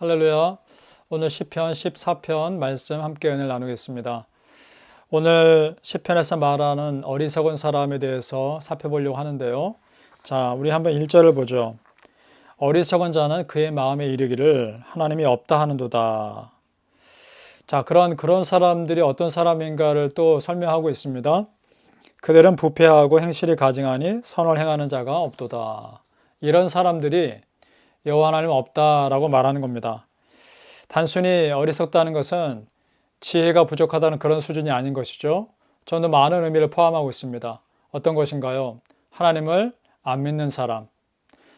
할렐루야. 오늘 시편 14편 말씀 함께 은혜를 나누겠습니다. 오늘 시편에서 말하는 어리석은 사람에 대해서 살펴보려고 하는데요. 자, 우리 한번 1절을 보죠. 어리석은 자는 그의 마음에 이르기를 하나님이 없다 하는도다. 자, 그런 사람들이 어떤 사람인가를 또 설명하고 있습니다. 그들은 부패하고 행실이 가증하니 선을 행하는 자가 없도다. 이런 사람들이 여호와 하나님 없다라고 말하는 겁니다. 단순히 어리석다는 것은 지혜가 부족하다는 그런 수준이 아닌 것이죠. 좀 더 많은 의미를 포함하고 있습니다. 어떤 것인가요? 하나님을 안 믿는 사람,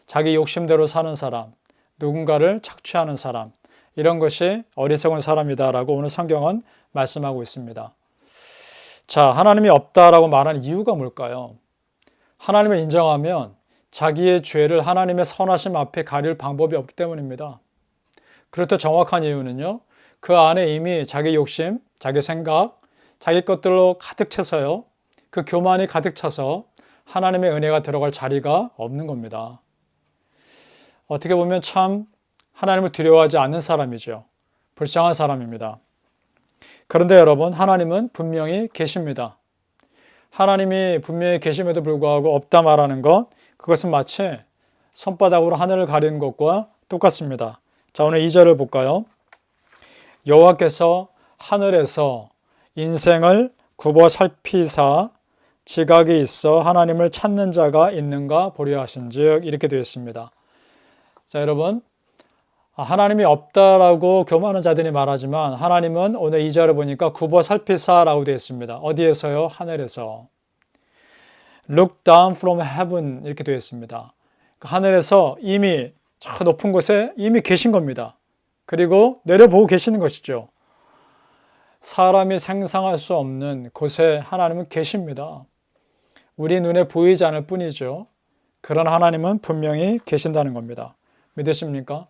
자기 욕심대로 사는 사람, 누군가를 착취하는 사람, 이런 것이 어리석은 사람이다라고 오늘 성경은 말씀하고 있습니다. 자, 하나님이 없다라고 말하는 이유가 뭘까요? 하나님을 인정하면 자기의 죄를 하나님의 선하심 앞에 가릴 방법이 없기 때문입니다. 그렇다 정확한 이유는요, 그 안에 이미 자기 욕심, 자기 생각, 자기 것들로 가득 차서요, 그 교만이 가득 차서 하나님의 은혜가 들어갈 자리가 없는 겁니다. 어떻게 보면 참 하나님을 두려워하지 않는 사람이죠. 불쌍한 사람입니다. 그런데 여러분, 하나님은 분명히 계십니다. 하나님이 분명히 계심에도 불구하고 없다 말하는 것, 그것은 마치 손바닥으로 하늘을 가리는 것과 똑같습니다. 자, 오늘 2절을 볼까요? 여호와께서 하늘에서 인생을 굽어 살피사 지각이 있어 하나님을 찾는 자가 있는가 보려 하신즉, 이렇게 되어 있습니다. 자, 여러분, 하나님이 없다라고 교만한 자들이 말하지만 하나님은 오늘 2절을 보니까 굽어 살피사라고 되어 있습니다. 어디에서요? 하늘에서. Look down from heaven, 이렇게 되어 있습니다. 하늘에서 이미 저 높은 곳에 이미 계신 겁니다. 그리고 내려보고 계시는 것이죠. 사람이 상상할 수 없는 곳에 하나님은 계십니다. 우리 눈에 보이지 않을 뿐이죠. 그런 하나님은 분명히 계신다는 겁니다. 믿으십니까?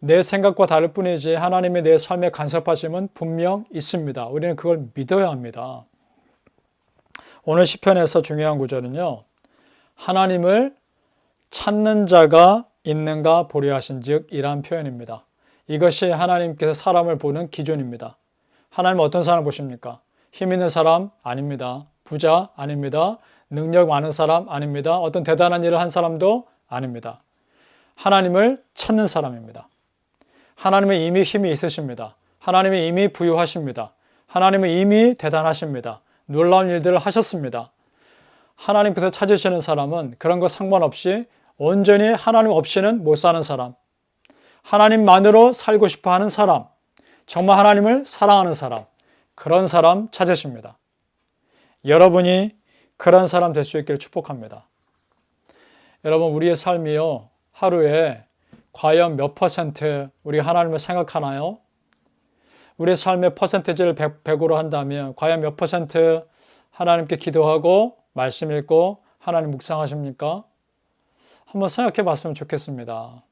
내 생각과 다를 뿐이지 하나님의 내 삶에 간섭하심은 분명 있습니다. 우리는 그걸 믿어야 합니다. 오늘 시편에서 중요한 구절은요, 하나님을 찾는 자가 있는가 보려 하신즉, 이란 표현입니다. 이것이 하나님께서 사람을 보는 기준입니다. 하나님은 어떤 사람을 보십니까? 힘 있는 사람? 아닙니다. 부자? 아닙니다. 능력 많은 사람? 아닙니다. 어떤 대단한 일을 한 사람도 아닙니다. 하나님을 찾는 사람입니다. 하나님은 이미 힘이 있으십니다. 하나님은 이미 부유하십니다. 하나님은 이미 대단하십니다. 놀라운 일들을 하셨습니다. 하나님께서 찾으시는 사람은 그런 거 상관없이 온전히 하나님 없이는 못 사는 사람, 하나님만으로 살고 싶어 하는 사람, 정말 하나님을 사랑하는 사람, 그런 사람 찾으십니다. 여러분이 그런 사람 될 수 있기를 축복합니다. 여러분, 우리의 삶이요, 하루에 과연 몇 퍼센트 우리 하나님을 생각하나요? 우리의 삶의 퍼센테이지를 100으로 한다면 과연 몇 퍼센트 하나님께 기도하고 말씀 읽고 하나님 묵상하십니까? 한번 생각해 봤으면 좋겠습니다.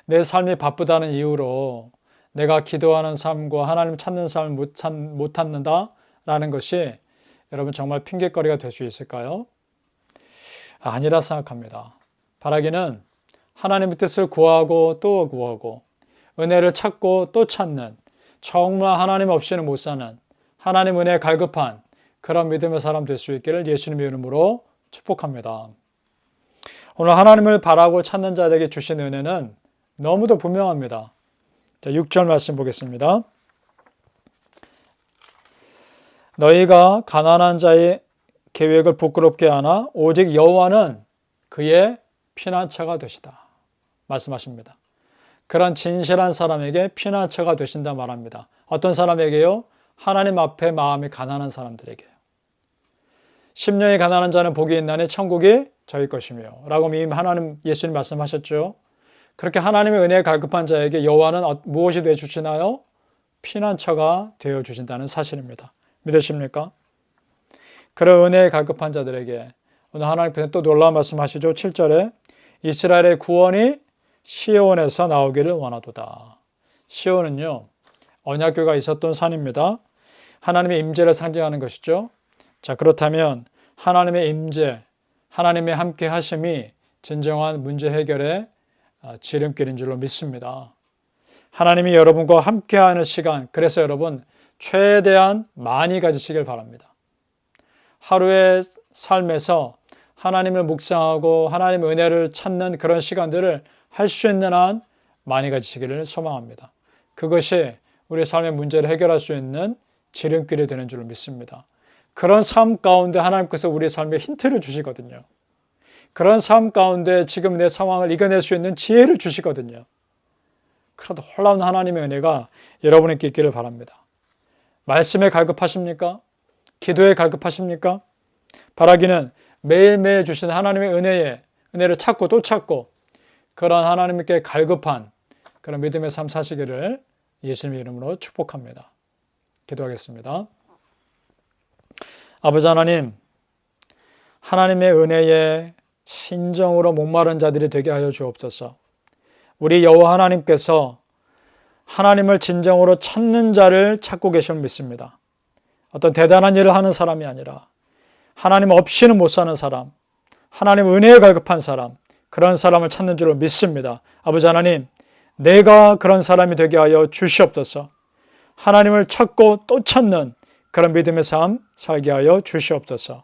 내 삶이 바쁘다는 이유로 내가 기도하는 삶과 하나님 찾는 삶을 못 찾는다라는 것이 여러분 정말 핑계거리가 될 수 있을까요? 아니라 생각합니다. 바라기는 하나님의 뜻을 구하고 또 구하고 은혜를 찾고 또 찾는, 정말 하나님 없이는 못 사는, 하나님 은혜에 갈급한 그런 믿음의 사람 될 수 있기를 예수님의 이름으로 축복합니다. 오늘 하나님을 바라고 찾는 자에게 주신 은혜는 너무도 분명합니다. 자, 6절 말씀 보겠습니다. 너희가 가난한 자의 계획을 부끄럽게 하나 오직 여호와는 그의 피난처가 되시다 말씀하십니다. 그런 진실한 사람에게 피난처가 되신다 말합니다. 어떤 사람에게요? 하나님 앞에 마음이 가난한 사람들에게요. 심령이 가난한 자는 복이 있나니 천국이 저희 것이며 라고 이미 예수님 말씀하셨죠. 그렇게 하나님의 은혜에 갈급한 자에게 여호와는 무엇이 되어 주시나요? 피난처가 되어 주신다는 사실입니다. 믿으십니까? 그런 은혜에 갈급한 자들에게 오늘 하나님께서 또 놀라운 말씀하시죠. 7절에 이스라엘의 구원이 시온에서 나오기를 원하도다. 시온은요, 언약궤가 있었던 산입니다. 하나님의 임재를 상징하는 것이죠. 자, 그렇다면 하나님의 임재, 하나님의 함께 하심이 진정한 문제 해결의 지름길인 줄로 믿습니다. 하나님이 여러분과 함께하는 시간, 그래서 여러분 최대한 많이 가지시길 바랍니다. 하루의 삶에서 하나님을 묵상하고 하나님의 은혜를 찾는 그런 시간들을 할 수 있는 한 많이 가지시기를 소망합니다. 그것이 우리 삶의 문제를 해결할 수 있는 지름길이 되는 줄 믿습니다. 그런 삶 가운데 하나님께서 우리 삶에 힌트를 주시거든요. 그런 삶 가운데 지금 내 상황을 이겨낼 수 있는 지혜를 주시거든요. 그래도 놀라운 하나님의 은혜가 여러분에게 있기를 바랍니다. 말씀에 갈급하십니까? 기도에 갈급하십니까? 바라기는 매일매일 주신 하나님의 은혜를 찾고 또 찾고 그런 하나님께 갈급한 그런 믿음의 삶 사시기를 예수님의 이름으로 축복합니다. 기도하겠습니다. 아버지 하나님, 하나님의 은혜에 신정으로 목마른 자들이 되게 하여 주옵소서. 우리 여호와 하나님께서 하나님을 진정으로 찾는 자를 찾고 계심을 믿습니다. 어떤 대단한 일을 하는 사람이 아니라 하나님 없이는 못 사는 사람, 하나님 은혜에 갈급한 사람, 그런 사람을 찾는 줄로 믿습니다. 아버지 하나님, 내가 그런 사람이 되게 하여 주시옵소서. 하나님을 찾고 또 찾는 그런 믿음의 삶 살게 하여 주시옵소서.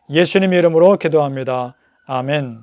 예수님 이름으로 기도합니다. 아멘.